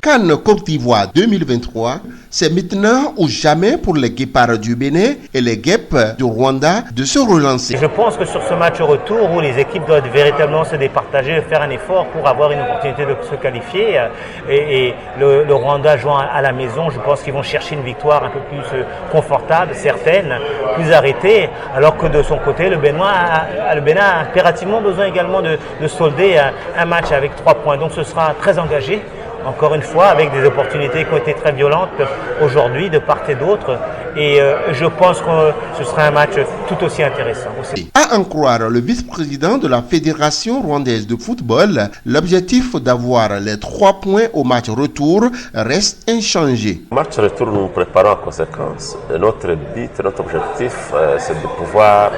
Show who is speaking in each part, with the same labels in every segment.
Speaker 1: CAN Côte d'Ivoire 2023, c'est maintenant ou jamais pour les guépards du Bénin et les guêpes du Rwanda de se relancer.
Speaker 2: Je pense que sur ce match retour où les équipes doivent véritablement se départager, faire un effort pour avoir une opportunité de se qualifier, et le Rwanda jouant à la maison, je pense qu'ils vont chercher une victoire un peu plus confortable, certaine, plus arrêtée, alors que de son côté, le Bénin a impérativement besoin également de solder un match avec 3 points. Donc ce sera très engagé. Encore une fois, avec des opportunités qui ont été très violentes aujourd'hui de part et d'autre. Et je pense que ce sera un match tout aussi intéressant.
Speaker 1: À en croire le vice-président de la Fédération rwandaise de football, l'objectif d'avoir les 3 points au match retour reste inchangé.
Speaker 3: Le match retour, nous nous préparons en conséquence. Notre but, notre objectif, c'est de pouvoir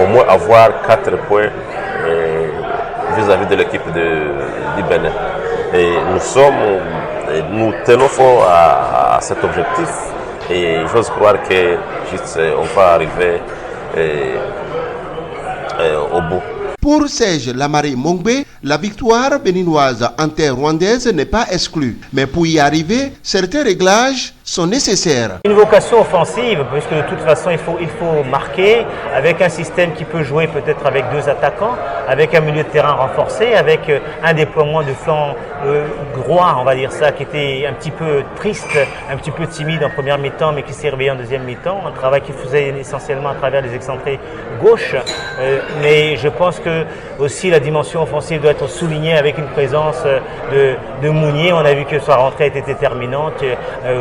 Speaker 3: au moins avoir 4 points vis-à-vis de l'équipe du Bénin. Et nous tenons fort à cet objectif et j'ose croire que on va arriver au bout.
Speaker 1: Pour Serge Lamari Mongbe, la victoire béninoise en terre rwandaise n'est pas exclue. Mais pour y arriver, certains réglages sont nécessaires.
Speaker 2: Une vocation offensive, puisque de toute façon il faut marquer avec un système qui peut jouer peut-être avec 2 attaquants, avec un milieu de terrain renforcé, avec un déploiement de flanc droit, on va dire ça, qui était un petit peu triste, un petit peu timide en première mi-temps, mais qui s'est réveillé en deuxième mi-temps. Un travail qu'il faisait essentiellement à travers les excentrés gauche. Mais je pense que aussi la dimension offensive doit être soulignée avec une présence de Mounier. On a vu que sa rentrée était déterminante.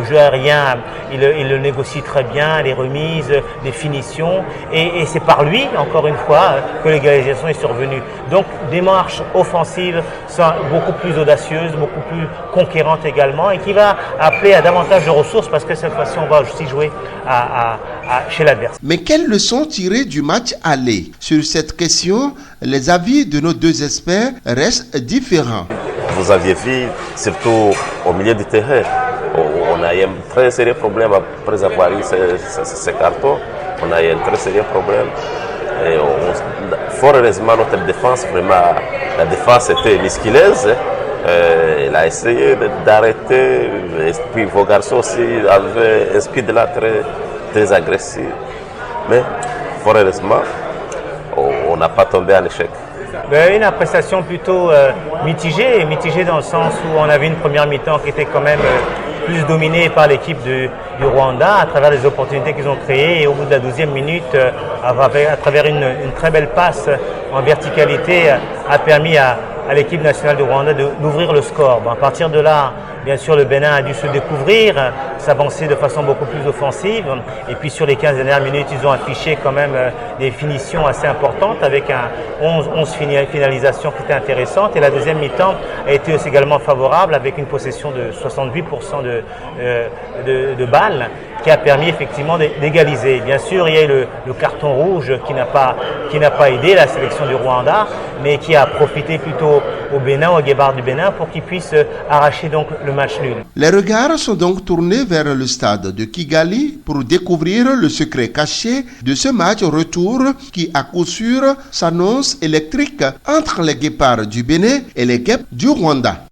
Speaker 2: Jeu aérien, il le négocie très bien, les remises, les finitions. Et c'est par lui, encore une fois, que l'égalisation est survenue. Donc, démarche offensive beaucoup plus audacieuse, beaucoup plus conquérante également, et qui va appeler à davantage de ressources parce que cette fois-ci, on va aussi jouer chez l'adversaire.
Speaker 1: Mais quelles leçons tirer du match aller? Sur cette question, les avis de nos 2 experts restent différents.
Speaker 3: Vous aviez vu, surtout au milieu du terrain, on a eu un très sérieux problème après avoir eu ces cartons. On a eu un très sérieux problème. Et fort heureusement, notre défense, vraiment, la défense était musculeuse. Elle a essayé d'arrêter. Et puis vos garçons aussi avaient un speed là très agressif. Mais fort heureusement, on n'a pas tombé en échec.
Speaker 2: Une appréciation plutôt mitigée dans le sens où on avait une première mi-temps qui était quand même plus dominée par l'équipe du Rwanda à travers les opportunités qu'ils ont créées, et au bout de la 12e minute, à travers une très belle passe en verticalité, a permis à l'équipe nationale du Rwanda d'ouvrir le score. Bon, à partir de là, bien sûr, le Bénin a dû se découvrir, s'avancer de façon beaucoup plus offensive. Et puis sur les 15 dernières minutes, ils ont affiché quand même des finitions assez importantes avec 11 finalisations qui étaient intéressantes. Et la deuxième mi-temps a été aussi également favorable avec une possession de 68% de balles qui a permis effectivement d'égaliser. Bien sûr, il y a eu le carton rouge qui n'a pas aidé la sélection du Rwanda, mais qui a profité plutôt au Bénin, au guépard du Bénin, pour qu'ils puissent arracher donc le match nul.
Speaker 1: Les regards sont donc tournés vers le stade de Kigali pour découvrir le secret caché de ce match retour qui, à coup sûr, s'annonce électrique entre les guépards du Bénin et les guêpes du Rwanda.